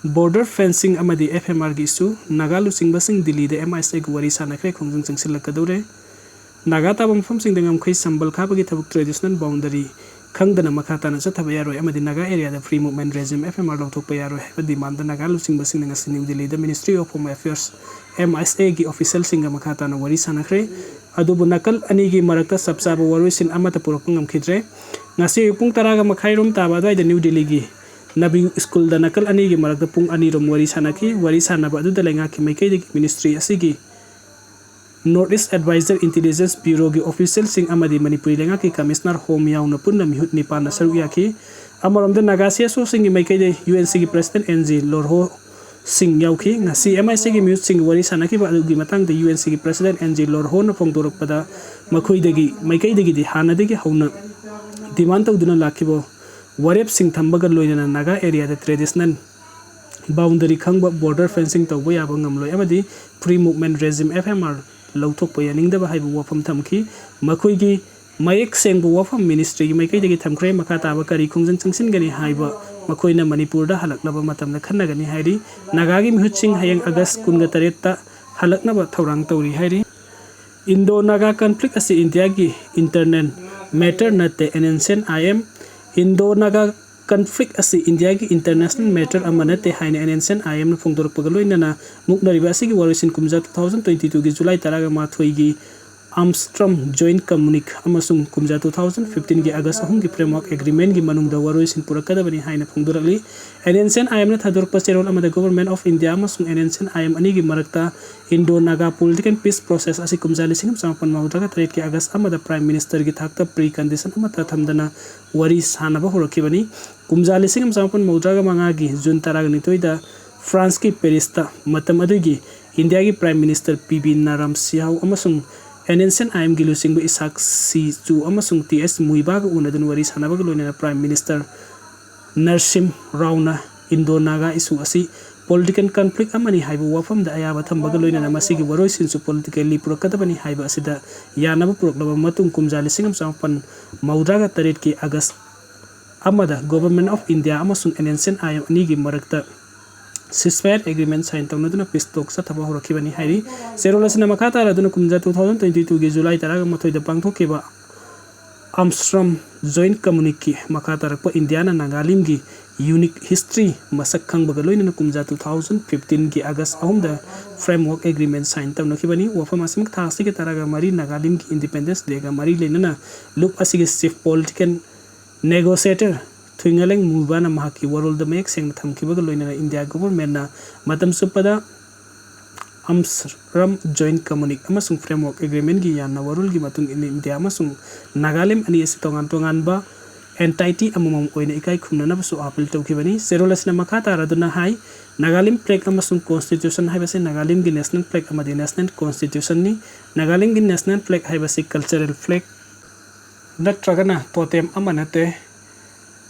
border fencing amadi FMR gi issue Naga luchingba sing Delhi de MISA gi wari sanakre khongjung changsilakadore Naga tabam phom sing dengam khai sambal khabagi thabuk traditional boundary khangdana makata na chathaba yaroi amadi Naga area da free movement regime FMR lawthokpa yaroi haiba demand da Naga luchingba sing ngasi New Delhi da Ministry of Home Affairs MISA gi official singa makata na wari sanakre adubu nakal ani gi marakta sabsaba waroi sin amata purok ngamkhidre ngasi pung taraga makhairom taba dai da New Delhi gi Nabi school da nakal ani gi marakta pung ani rom wari sanaki wari sanaba adu da lenga ki maikai de ministry asigi Northeast Advisor Intelligence Bureau gi official sing amadi Manipuri lenga ki commissioner home yauna punna mihut nipa na saru yaki amarom da nagasia so sing maikai de UNC gi president NG Lorho sing yauki ngasi MIC gi mihut sing wari sanaki ba adu gi matang de UNC gi president NG Lorho na phongdorok pada makhoi de gi maikai de gi di hana de gi hauna demand tawduna lakhibo warep sing thambaga loina Naga area the traditional boundary khangba border fencing tawba yaba ngamloi amadi free movement regime FMR lawthok pa yaningda ba haibu wafam thamki makhoi gi mayek sengbu wafam ministry gi maikai degi thamkhre makha taba kari khungjang changsin gani haiba makhoina Manipur da halaklaba matamna khanna gani hairi Naga gi mihut sing hayang August 28 ta halakna ba thorang tawri hairi Indo Naga conflict asi India gi internal matter nate ancient IM Indo-Naga conflict asi India ki international matter amanate haine ancient IM na phongdorok pagaloina na muknariba asigi warisin kumja 2022 gi July taraga Mathoi gi Armstrong joint communique amasung kumja 2015 gi August 2 gi framework agreement gi manungda warisin purakada bani haine phongdorali ancient IM na thadorok pacherol amada government of India amasung ancient IM ani gi marakta Indo-Naga political peace process asi kumja lisingam samapan maudraga threat ki August amada prime minister gi thakta precondition amata thamdana wari sanaba horokibani kumja lisingam samapan maudraga manga gi June taraga nitoida France ki Paris ta matam adugi India gi prime minister PB Naram Sihaw amasung ancient IM gi lusingba Isak Si Chu amasung TS Muiba ga unadun wari sanaba ga loina prime minister Narsim Rauna Indo-Naga issue asi political conflict amani haiba wafam da ayaba thambaga loina na masigi waroi sinsu politically purakadabani haiba asida yanaba puroklaba matung kumja lisingam samapan maudraga tarit ki August amada government of India amasung ancient IM ani gi marakta ceasefire agreement sign tawna peace talks thaba horokibani hairi serolasina makata raduna kumja 2022 gi July taraga Mathoi da pangthokiba Armstrong joint communique makata rakpa India na Nagalim gi unique history masak khangbaga loina kumja 2015 gi August 2 da framework agreement sign tawna khibani wafam asimuk thasi ge taraga mari Nagalim gi independence day ga mari lenana look asige chief political negotiator Twingaleng Mubana Mahaki world the make sing thamkibaga loina India government na matam supada Amsterdam joint communique amasung framework agreement gi yanna warul gi matung in India amasung Nagalim ani esi tongan ba entity amamam oina ikai khumna na basu appeal tawkibani serolasna makata raduna hai Nagalim flag amasung constitution haibase Nagalim gi national flag amadi national constitution ni Nagalim gi national flag haibase cultural flag natragana totem amanate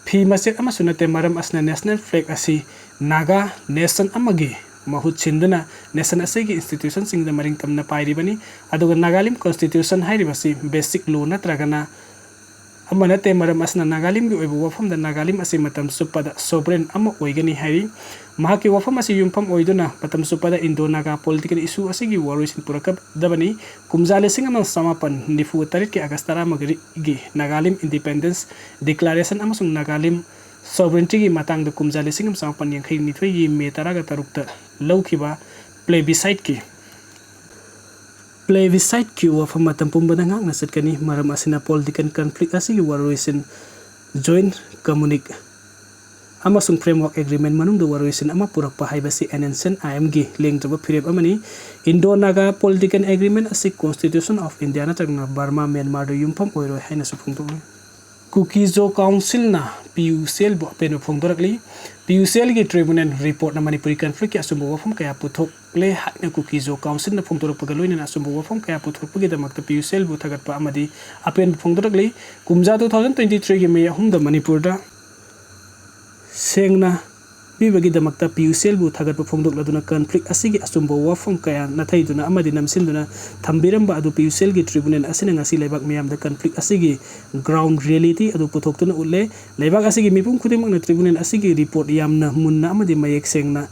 phi masek amasunate maram asna national flag asi Naga nation amagi mahut chindana nation asigi institution sing da maring tamna pairi bani aduga Nagalim constitution hairibasi basic law natragana amanate maram asna Nagalim gi oibu wafam da Nagalim asi matam supada sovereign ama oigani hairi mahaki wafam asi yumpham oiduna matam supada Indo-Naga political issue asigi waroisin purakab dabani kumjale singama samapan nifu tarik ki August tara magri gi Nagalim independence declaration amasung Nagalim sovereignty gi matang da kumjale singam samapan yankhai nithoi gi me taraga tarukta lawkhiba plebiscite ki wafam matam pumbada ngak na satkani maram asina political conflict asigi waroisin joint communique amasung framework agreement manung da waroisin ama purakpa haibasi ancient IM gi lengdraba phirep amani Indo-Naga political agreement asi constitution of India na tagna Burma Myanmar do yumpham oiroi haina supungtu Kukizo Council na PUCL bo pen phongdorakli PUCL gi tribunal report na Manipuri conflict ya sumbu wafam kaya puthok le hakna Kukizo Council na phongdorak pagaloina na sumbu wafam kaya puthok pagi damakta PUCL bu thagat pa amadi apen phongdorakli kumja 2023 gi me hum da Manipur da sengna पीबगीदमक्ता PUCL बु थागतप फोंदोक्लदुना conflict असिगी असुंबो वाफम कया नथैदुना अमदि नमसिनदुना थंबिरंबा अदु PUCL गी tribunal असिना ngasi लेबाक मियामदा conflict असिगी ground reality अदु पुथोक्तुना उल्ले लेबाक असिगी मिपुम खुदिमकना tribunal असिगी report यामना Munna अमदि मयेक सेंगना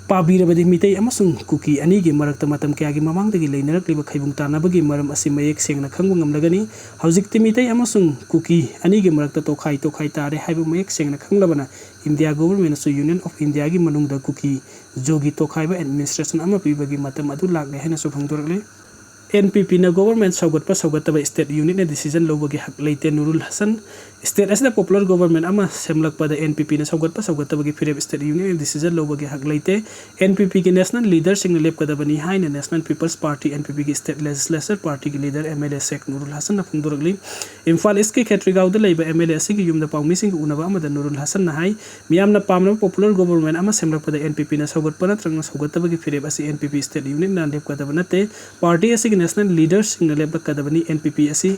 पाबीरबदि मितै अमसुंग कुकी अनिगी मरक्ता मतम कयागी ममांगदगी लेनरक्लिबा खैबुंग तानाबगी मरम असि मयेक सेंगना खंगबु ngamlagani हौजिकति मितै अमसुंग कुकी अनिगी मरक्ता तोखाई तारे हाइबु मयेक सेंगना खंगलबना इंडिया गवर्नमेंट सु यूनियन ऑफ इंडिया गी मनुंगदा कुकी जोगी तोखाइबा एडमिनिस्ट्रेशन अमा पीबगी मतम अदु लागले हेना सु फंगदोरले NPP na government saugataba state unit na decision lobagi hak leite Nurul Hasan state asida popular government ama semlakpada NPP na saugataba gi fireb state unit na decision lobagi hak leite NPP gi national leader sing lep kadabani haina National People's Party NPP gi state legislature party gi leader MLA Sheikh Nurul Hasan na phungdoragli Imphal East ki Khetrigau da leiba MLA asigi yumda pawmi sing unaba ama da Nurul Hasan na hai miyamna pamna popular government ama semlakpada NPP na saugatpana trang saugataba gi fireb asi NPP state unit na lep kadaba nate party asigi national leaders in the level kadabani NPP asi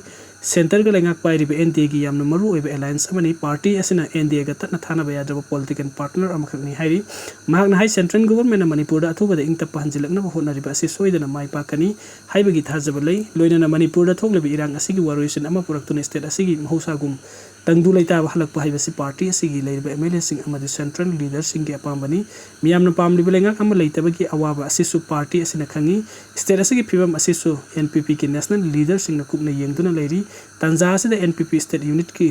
center ga lengak pai ribe NDA gi yamna maru oibe alliance amani party asina NDA ga tatna thana ba yadaba political partner amakhni hairi mahakna hai central government na manipur da athuba da ingta pahanjilakna ba hona riba asi soidana mai pakani haibagi thajaba lei loina na manipur da thoklebe irang asigi waroisin ama puraktuna state asigi mahusagum tangdu leita ba halak pa haibasi party asigi leiba MLA sing amadi central leaders sing gi apambani miyamna pamliba lengak ama leitaba gi awaba asisu party asina khangi state asigi phibam asisu NPP ki national leader sing na kupna yengduna leiri tanja asida NPP state unit ki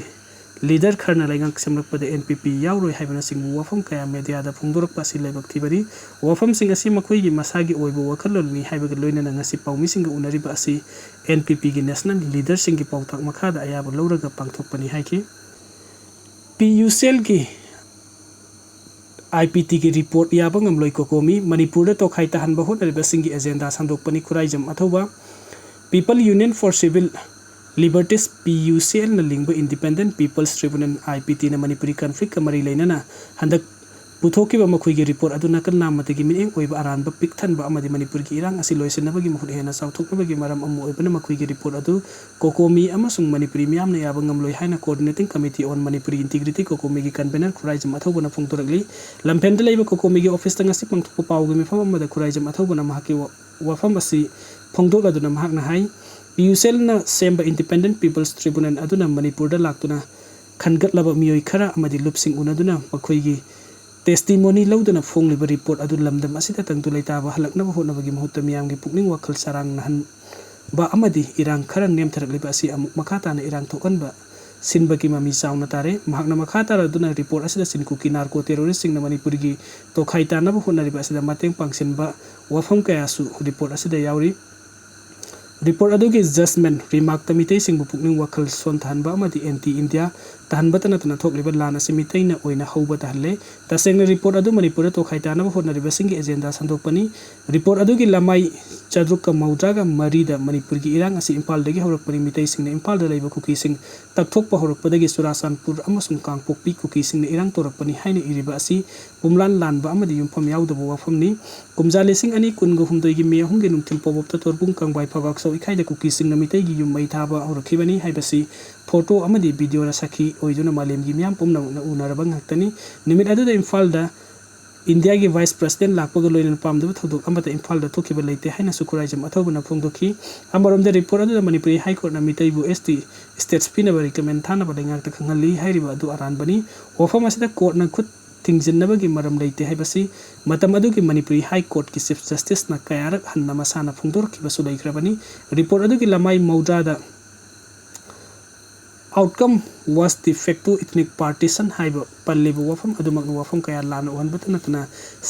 leader kharna lengak semlakpada NPP yauroi haibana sing wafam kaya media da phungdorak pasi leibak thibari wafam sing asi makhoi gi masagi oibo wakhalon mi haibaga loina na ngasi pawmi sing unari ba asi NPP gi national leader sing gi pawtak makha da ayaba loraga pangthokpani haiki PUCL ki IPT की report याबा ngamloi kokomi manipur da tokhai tahan ba honariba singi agenda sandokpani khuraijam athoba people union for civil liberties PUCL na lingba independent people's tribunal IPT na manipuri conflict kamari leinana handak puthokki ba makhoi gi report aduna kan namatagi mineng oiba aranba pikthan ba amadi manipur gi irang asi loisinabagi mahut hena sauthoknabagi maram amu oibana makhoi gi report adu kokomi amasung manipuri miyam na yaba ngamloi haina coordinating committee on manipuri integrity kokomi gi convener khuraijam athobana phungtoragli lamphenda leiba kokomi gi office tanga si pangthokpa pawgi mifam amada khuraijam athobana mahaki wafam asi phongdoladuna mahakna hai PUCL na semba independent people's tribunal aduna manipur da laktuna khangatlaba miyoi khara amadi lupsing unaduna makhoi gi testimony lauduna fongliba report adu lamdam asida tangtu leitaba halaknaba honabagi mahutta miyamgi pukning wakhal sarang nahan ba amadi irang kharang nemtharakliba asi amuk makhata na irang thokanba sinbagi mami sauna tare mahakna makhata aduna report asida sinkuki narco terrorist sing na manipuri gi tokhaita na honariba asida mateng pangsinba wafam kaya su report asida yauri report adugi judgment remark tamitei sing bupukning wakhal son thanba amadi anti India tahanba tana thokliba lana simitai na oina hauba tahle tasengna report adu manipur to khaita na honariba sing agenda sandokpani report adugi lamai chadruk maudra ga marida manipur gi irang asi impal dagi horakpani mitai sing na impal da leiba Kukising takthokpa horakpadagi surasanpur amasung kangpokpi Kukising na irang torakpani haina iriba asi pumlan lanba amadi yumpham yaudaba wafamni kumjale sing ani kungo humdoi gi me hungi numthil pobopta torbung kangbai phagak so ikhai da Kukising na mitai gi yum mai thaba horakhibani haibasi photo amadi video ra sakhi oiduna malem gi myam pumna unaraba ngaktani nimit adu da imphal da India gi vice president lakpaga loinan pamdaba thodok amata imphal da thokiba leite haina sukurai jam athobuna phongdokhi amarom da report adu da manipuri high court na mitai bu ST states pina ba recommend thana ba dengak ta khangali hairiba adu aran bani ofam asida court na khut tingjinnabagi maram leite haibasi matam adu ki manipuri high court ki chief justice na kayarak hanna masana phongdorkhiba su laikhrabani report adu ki lamai maudra da outcome was the facto ethnic partition haiba pallibu wafam adumak wafam kaya lana ohan batana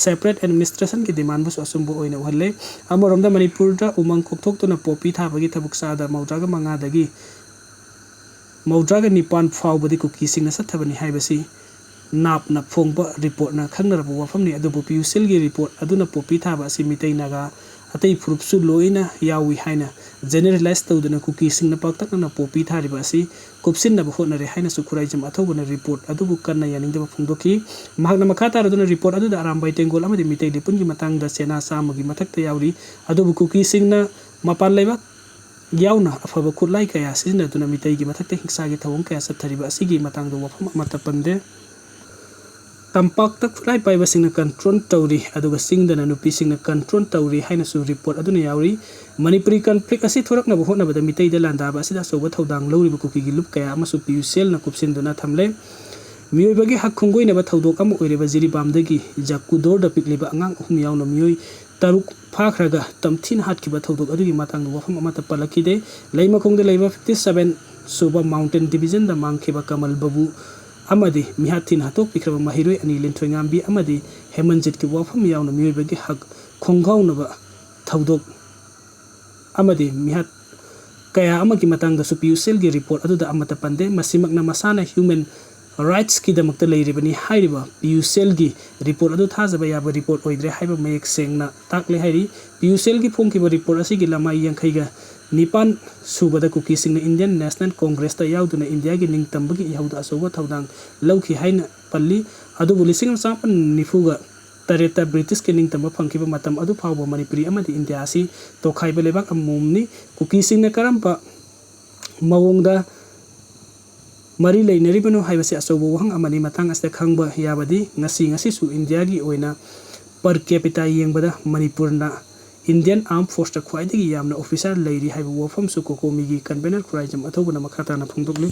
separate administration ki demand bus asumbu oina ohalle amorom da manipur da umang kokthok tuna popi thabagi thabuksa da maudraga manga dagi maudraga nipan fawbadi Kukising na sathabani haibasi nap na phongba report na khangnarbu wafam ni adubu PUCL gi report aduna popi thaba asi mitai naga atei phurupsu loina yawi haina generalize tawduna Kukising na paktak na popi thariba asi kupsin na bahona re haina sukurai jam athobuna report adubu kanna yaningda phungdoki mahakna makhata aduna report adu da arambai tengol amadi mitai lipun gi matang da sena samagi mathakta yauri adubu Kukising na mapan laiba yauna afaba khulai kaya sina duna mitai gi mathakta hingsa gi thawong kaya sathariba asigi matang da wafam amata pande tampakta khulai paibasingna control tawri aduga singdana nupisingna control tawri hainasu report aduna yauri manipuri conflict asi thorakna bohona bada mitei da landaba asida soba thodang lawriba kukigi lup kaya amasu PUCL na kupsinduna thamle miyoibagi hak khungoi na ba thodok am oireba jiri bamdagi jakudor da pikliba angang uhum yauna miyoi taruk phakhraga tamthin hatkiba thodok adugi matang wafam amata palakide leimakongda leiba 57 suba mountain division da mangkheba kamal babu amadi mihatin hatok pikraba mahiroi ani linthoingambi amadi hemanjit ki wafam yauna miyoibagi hak khonggaunaba thodok amadi mihat kaya amagi matang da PUCL gi report aduda amata pande masimakna masana human rights ki damakta leiribani hairiba PUCL gi report adu thajaba yaba report oidre haiba mayek sengna takle hairi PUCL gi phongkiba report asigi lamai yankhaiga nipan subada Kukising na Indian National Congress ta yauduna India gi ningtambagi yahuda asoba thodang lawki haina palli adu bulising sapan nifuga tareta British ke ningtamba phangkiba matam adu phawba manipuri amadi India asi to khaiba lebak amumni Kukising na karamba mawongda mari leinaribano haibasi asobo wahang amani matang asta khangba yabadi ngasi su India gi oina per capita yengbada Manipur na Indian Armed Force ta khwaidagi yamna officer leiri haiba wafam su kokomi gi convener khuraijam athobuna makhata na phungdokli